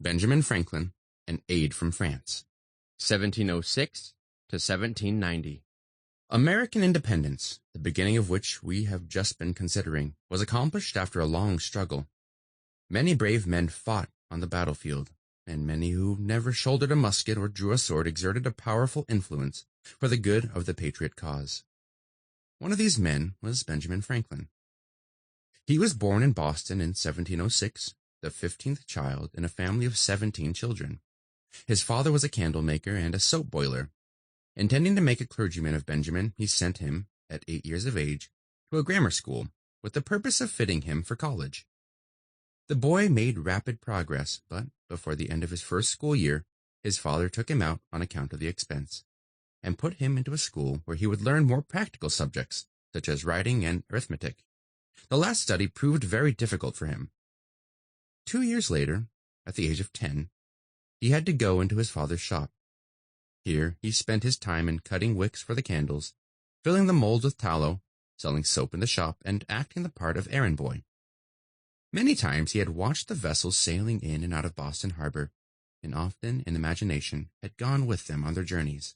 Benjamin Franklin, an aide from France, 1706 to 1790. American independence, the beginning of which we have just been considering, was accomplished after a long struggle. Many brave men fought on the battlefield, and many who never shouldered a musket or drew a sword exerted a powerful influence for the good of the patriot cause. One of these men was Benjamin Franklin. He was born in Boston in 1706, the 15th child in a family of 17 children. His father was a candle maker and a soap boiler. Intending to make a clergyman of Benjamin, he sent him, at 8 years of age, to a grammar school with the purpose of fitting him for college. The boy made rapid progress, but before the end of his first school year, his father took him out on account of the expense, and put him into a school where he would learn more practical subjects, such as writing and arithmetic. The last study proved very difficult for him. 2 years later, at the age of 10, he had to go into his father's shop. Here he spent his time in cutting wicks for the candles, filling the molds with tallow, selling soap in the shop, and acting the part of errand boy. Many times he had watched the vessels sailing in and out of Boston Harbor, and often, in imagination, had gone with them on their journeys.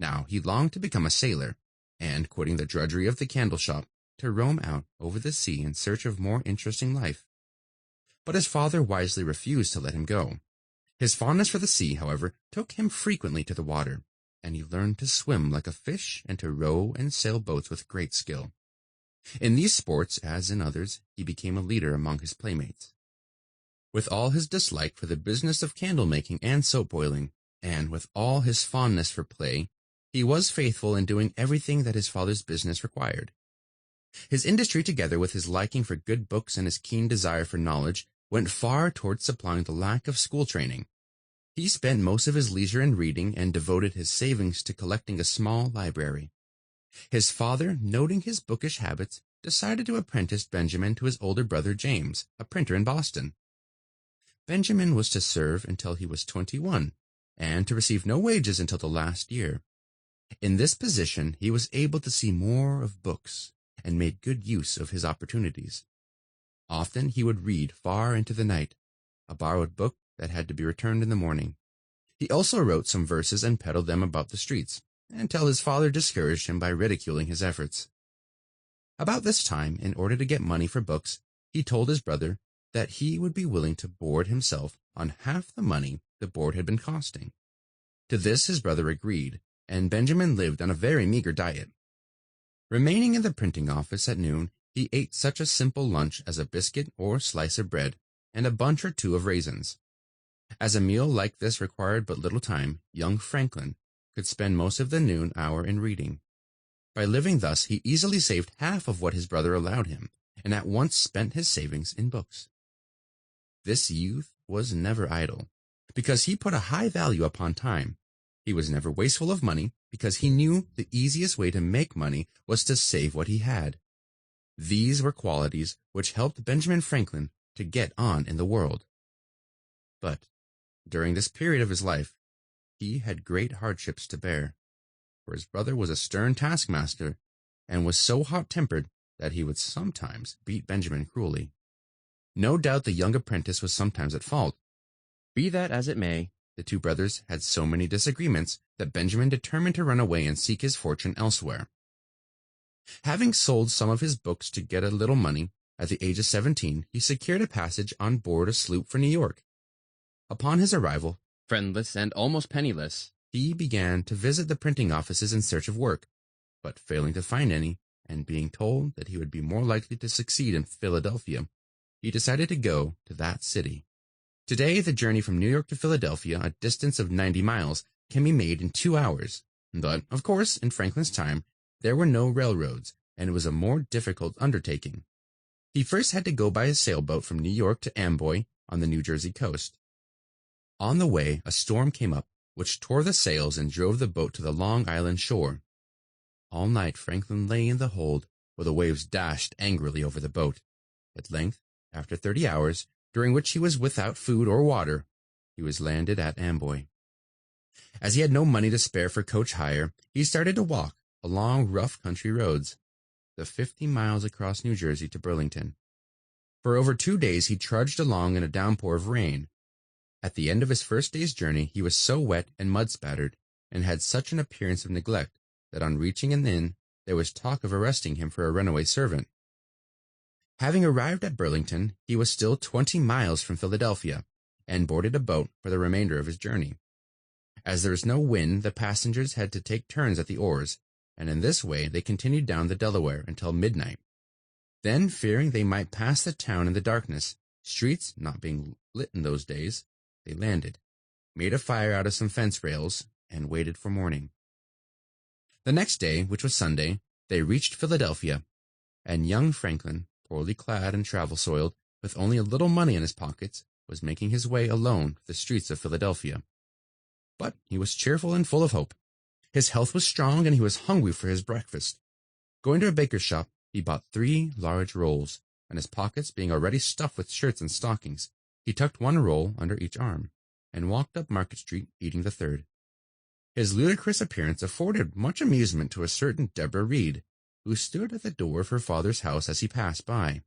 Now he longed to become a sailor, and, quitting the drudgery of the candle shop, to roam out over the sea in search of more interesting life. But his father wisely refused to let him go. His fondness for the sea, however, took him frequently to the water, and he learned to swim like a fish and to row and sail boats with great skill. In these sports, as in others, he became a leader among his playmates. With all his dislike for the business of candle-making and soap-boiling, and with all his fondness for play, he was faithful in doing everything that his father's business required. His industry, together with his liking for good books and his keen desire for knowledge, went far towards supplying the lack of school training. He spent most of his leisure in reading and devoted his savings to collecting a small library. His father, noting his bookish habits, decided to apprentice Benjamin to his older brother James, a printer in Boston. Benjamin was to serve until he was 21, and to receive no wages until the last year. In this position, he was able to see more of books, and made good use of his opportunities. Often he would read far into the night, a borrowed book that had to be returned in the morning. He also wrote some verses and peddled them about the streets, until his father discouraged him by ridiculing his efforts. About this time, in order to get money for books, he told his brother that he would be willing to board himself on half the money the board had been costing. To this his brother agreed, and Benjamin lived on a very meager diet. Remaining in the printing office at noon, he ate such a simple lunch as a biscuit or slice of bread, and a bunch or two of raisins. As a meal like this required but little time, young Franklin could spend most of the noon hour in reading. By living thus, he easily saved half of what his brother allowed him, and at once spent his savings in books. This youth was never idle, because he put a high value upon time. He was never wasteful of money, because he knew the easiest way to make money was to save what he had. These were qualities which helped Benjamin Franklin to get on in the world. But during this period of his life, he had great hardships to bear, for his brother was a stern taskmaster and was so hot-tempered that he would sometimes beat Benjamin cruelly. No doubt the young apprentice was sometimes at fault. Be that as it may, the two brothers had so many disagreements that Benjamin determined to run away and seek his fortune elsewhere. Having sold some of his books to get a little money, at the age of 17, he secured a passage on board a sloop for New York. Upon his arrival, friendless and almost penniless, he began to visit the printing offices in search of work, but failing to find any, and being told that he would be more likely to succeed in Philadelphia, he decided to go to that city. Today, the journey from New York to Philadelphia, a distance of 90 miles, can be made in 2 hours. But, of course, in Franklin's time, there were no railroads, and it was a more difficult undertaking. He first had to go by a sailboat from New York to Amboy on the New Jersey coast. On the way, a storm came up, which tore the sails and drove the boat to the Long Island shore. All night Franklin lay in the hold, where the waves dashed angrily over the boat. At length, after 30 hours, during which he was without food or water, he was landed at Amboy. As he had no money to spare for coach hire, he started to walk along rough country roads, the 50 miles across New Jersey to Burlington. For over 2 days he trudged along in a downpour of rain. At the end of his first day's journey, he was so wet and mud-spattered, and had such an appearance of neglect, that on reaching an inn, there was talk of arresting him for a runaway servant. Having arrived at Burlington, he was still 20 miles from Philadelphia, and boarded a boat for the remainder of his journey. As there was no wind, the passengers had to take turns at the oars, and in this way they continued down the Delaware until midnight. Then, fearing they might pass the town in the darkness, streets not being lit in those days, they landed, made a fire out of some fence rails, and waited for morning. The next day, which was Sunday, they reached Philadelphia, and young Franklin, poorly clad and travel-soiled, with only a little money in his pockets, was making his way alone to the streets of Philadelphia. But he was cheerful and full of hope. His health was strong, and he was hungry for his breakfast. Going to a baker's shop, he bought 3 large rolls, and his pockets being already stuffed with shirts and stockings, he tucked one roll under each arm, and walked up Market Street, eating the third. His ludicrous appearance afforded much amusement to a certain Deborah Reed, who stood at the door of her father's house as he passed by.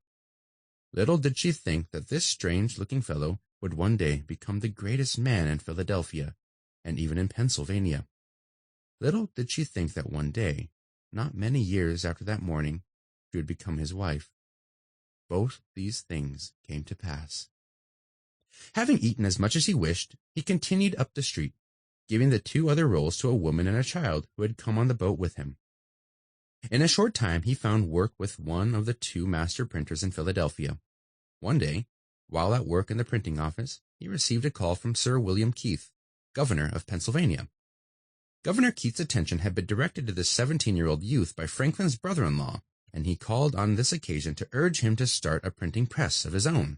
Little did she think that this strange-looking fellow would one day become the greatest man in Philadelphia, and even in Pennsylvania. Little did she think that one day, not many years after that morning, she would become his wife. Both these things came to pass. Having eaten as much as he wished, he continued up the street, giving the 2 other rolls to a woman and a child who had come on the boat with him. In a short time he found work with one of the 2 master printers in Philadelphia. One day, while at work in the printing office, he received a call from Sir William Keith, governor of Pennsylvania. Governor Keith's attention had been directed to this 17-year-old youth by Franklin's brother-in-law, and he called on this occasion to urge him to start a printing press of his own.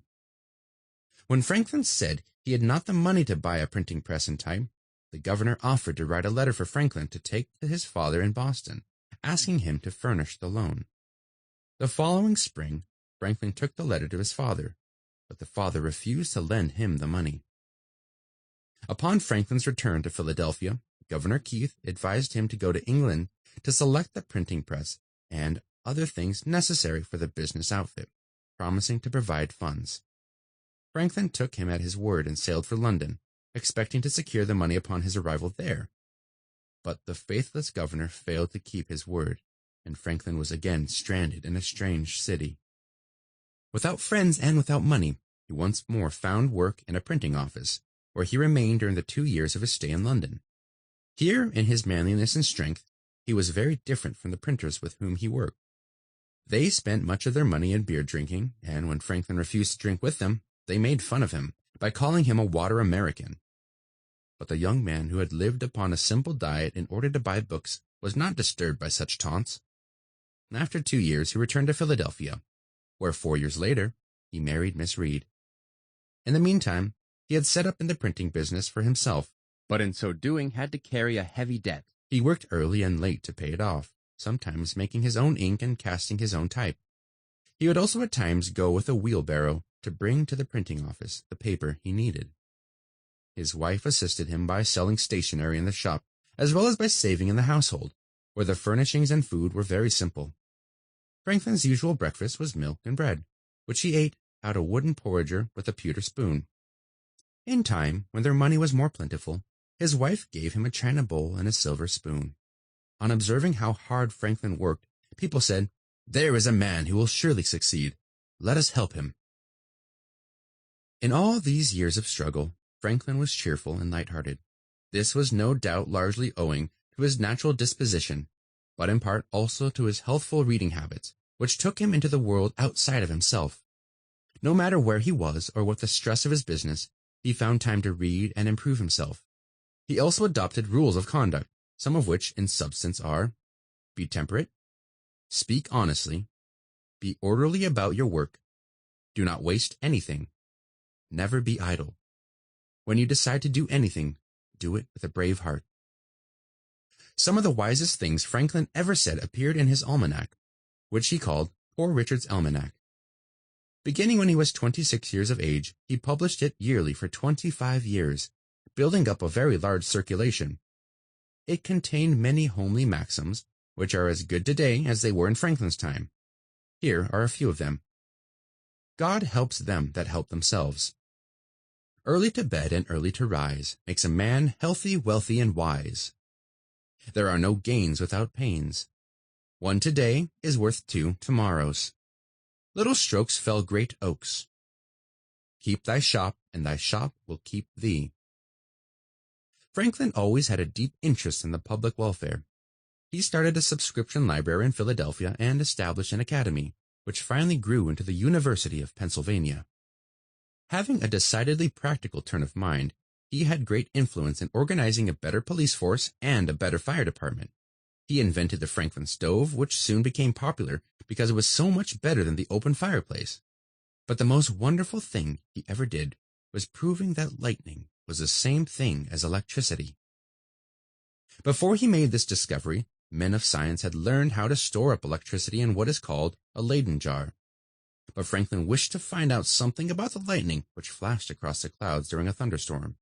When Franklin said he had not the money to buy a printing press and type, the governor offered to write a letter for Franklin to take to his father in Boston, asking him to furnish the loan. The following spring, Franklin took the letter to his father, but the father refused to lend him the money. Upon Franklin's return to Philadelphia, Governor Keith advised him to go to England to select the printing press and other things necessary for the business outfit, promising to provide funds. Franklin took him at his word and sailed for London, expecting to secure the money upon his arrival there. But the faithless governor failed to keep his word, and Franklin was again stranded in a strange city. Without friends and without money, he once more found work in a printing office, where he remained during the 2 years of his stay in London. Here, in his manliness and strength, he was very different from the printers with whom he worked. They spent much of their money in beer drinking, and when Franklin refused to drink with them, they made fun of him by calling him a water American. But the young man who had lived upon a simple diet in order to buy books was not disturbed by such taunts. After 2 years, he returned to Philadelphia, where 4 years later, he married Miss Reed. In the meantime, he had set up in the printing business for himself, but in so doing had to carry a heavy debt. He worked early and late to pay it off, sometimes making his own ink and casting his own type. He would also at times go with a wheelbarrow to bring to the printing office the paper he needed. His wife assisted him by selling stationery in the shop, as well as by saving in the household, where the furnishings and food were very simple. Franklin's usual breakfast was milk and bread, which he ate out a wooden porringer with a pewter spoon. In time, when their money was more plentiful, his wife gave him a china bowl and a silver spoon. On observing how hard Franklin worked, people said, "There is a man who will surely succeed. Let us help him." In all these years of struggle, Franklin was cheerful and light-hearted. This was no doubt largely owing to his natural disposition, but in part also to his healthful reading habits, which took him into the world outside of himself. No matter where he was or what the stress of his business, he found time to read and improve himself. He also adopted rules of conduct, some of which in substance are: be temperate, speak honestly, be orderly about your work, do not waste anything, never be idle. When you decide to do anything, do it with a brave heart. Some of the wisest things Franklin ever said appeared in his almanac, which he called Poor Richard's Almanac. Beginning when he was 26 years of age, he published it yearly for 25 years, building up a very large circulation. It contained many homely maxims, which are as good today as they were in Franklin's time. Here are a few of them. God helps them that help themselves. Early to bed and early to rise makes a man healthy, wealthy, and wise. There are no gains without pains. One today is worth two tomorrows. Little strokes fell great oaks. Keep thy shop, and thy shop will keep thee. Franklin always had a deep interest in the public welfare. He started a subscription library in Philadelphia and established an academy, which finally grew into the University of Pennsylvania. Having a decidedly practical turn of mind, he had great influence in organizing a better police force and a better fire department. He invented the Franklin stove, which soon became popular because it was so much better than the open fireplace. But the most wonderful thing he ever did was proving that lightning was the same thing as electricity. Before he made this discovery, men of science had learned how to store up electricity in what is called a Leyden jar. But Franklin wished to find out something about the lightning which flashed across the clouds during a thunderstorm.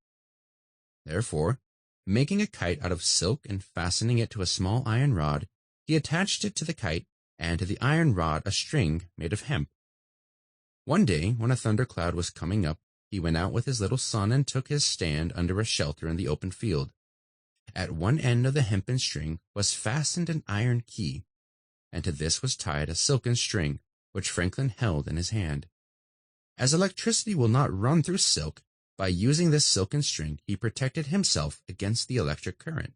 Therefore, making a kite out of silk and fastening it to a small iron rod, he attached it to the kite and to the iron rod a string made of hemp. One day, when a thundercloud was coming up, he went out with his little son and took his stand under a shelter in the open field. At one end of the hempen string was fastened an iron key, and to this was tied a silken string, which Franklin held in his hand. As electricity will not run through silk, by using this silken string he protected himself against the electric current.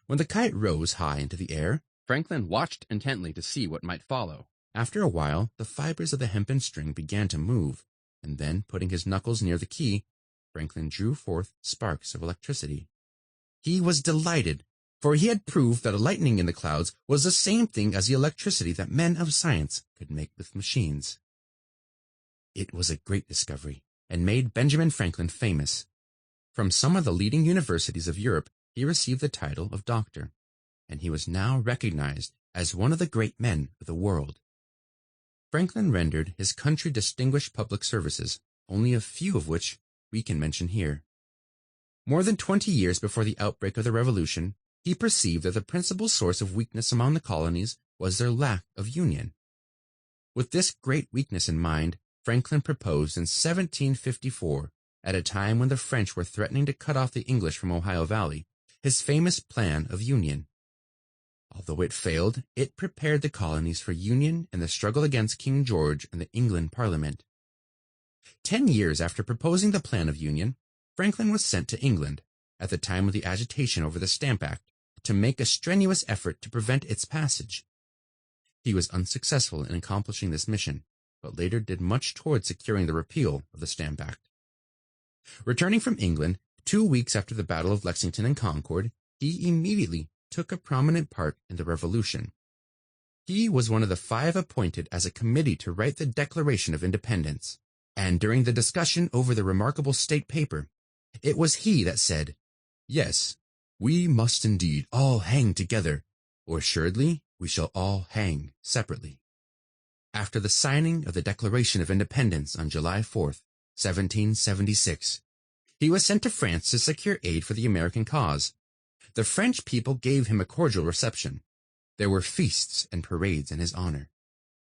When the kite rose high into the air, Franklin watched intently to see what might follow. After a while, the fibers of the hempen string began to move, and then, putting his knuckles near the key, Franklin drew forth sparks of electricity. He was delighted, for he had proved that a lightning in the clouds was the same thing as the electricity that men of science could make with machines. It was a great discovery, and made Benjamin Franklin famous. From some of the leading universities of Europe, he received the title of doctor, and he was now recognized as one of the great men of the world. Franklin rendered his country distinguished public services, only a few of which we can mention here. More than 20 years before the outbreak of the Revolution, he perceived that the principal source of weakness among the colonies was their lack of union. With this great weakness in mind, Franklin proposed in 1754, at a time when the French were threatening to cut off the English from Ohio Valley, his famous plan of union. Although it failed, it prepared the colonies for union in the struggle against King George and the England Parliament. 10 years after proposing the plan of union, Franklin was sent to England, at the time of the agitation over the Stamp Act, to make a strenuous effort to prevent its passage. He was unsuccessful in accomplishing this mission, but later did much toward securing the repeal of the Stamp Act. Returning from England 2 weeks after the Battle of Lexington and Concord, he immediately took a prominent part in the Revolution. He was one of the 5 appointed as a committee to write the Declaration of Independence, and during the discussion over the remarkable state paper, it was he that said, "Yes, we must indeed all hang together, or assuredly we shall all hang separately." After the signing of the Declaration of Independence on July 4th, 1776, he was sent to France to secure aid for the American cause. The French people gave him a cordial reception. There were feasts and parades in his honor.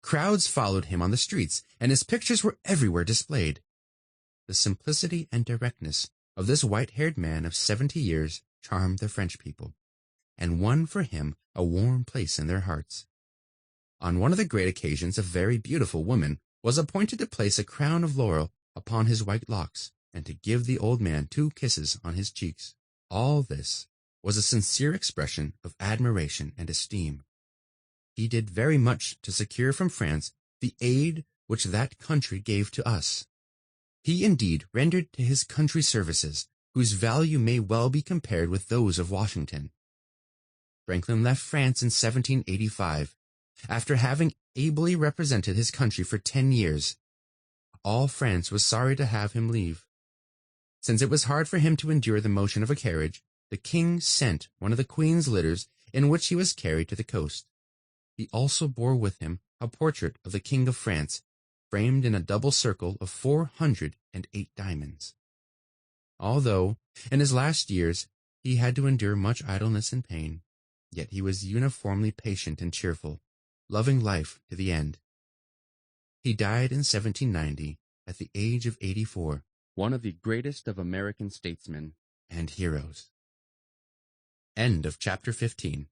Crowds followed him on the streets, and his pictures were everywhere displayed. The simplicity and directness of this white-haired man of 70 years charmed the French people, and won for him a warm place in their hearts. On one of the great occasions, a very beautiful woman was appointed to place a crown of laurel upon his white locks, and to give the old man 2 kisses on his cheeks. All this was a sincere expression of admiration and esteem. He did very much to secure from France the aid which that country gave to us. He indeed rendered to his country services whose value may well be compared with those of Washington. Franklin left France in 1785, after having ably represented his country for 10 years. All France was sorry to have him leave. Since it was hard for him to endure the motion of a carriage, the king sent one of the queen's litters in which he was carried to the coast. He also bore with him a portrait of the King of France, framed in a double circle of 408 diamonds. Although, in his last years, he had to endure much idleness and pain, yet he was uniformly patient and cheerful, loving life to the end. He died in 1790 at the age of 84, one of the greatest of American statesmen and heroes. End of chapter 15.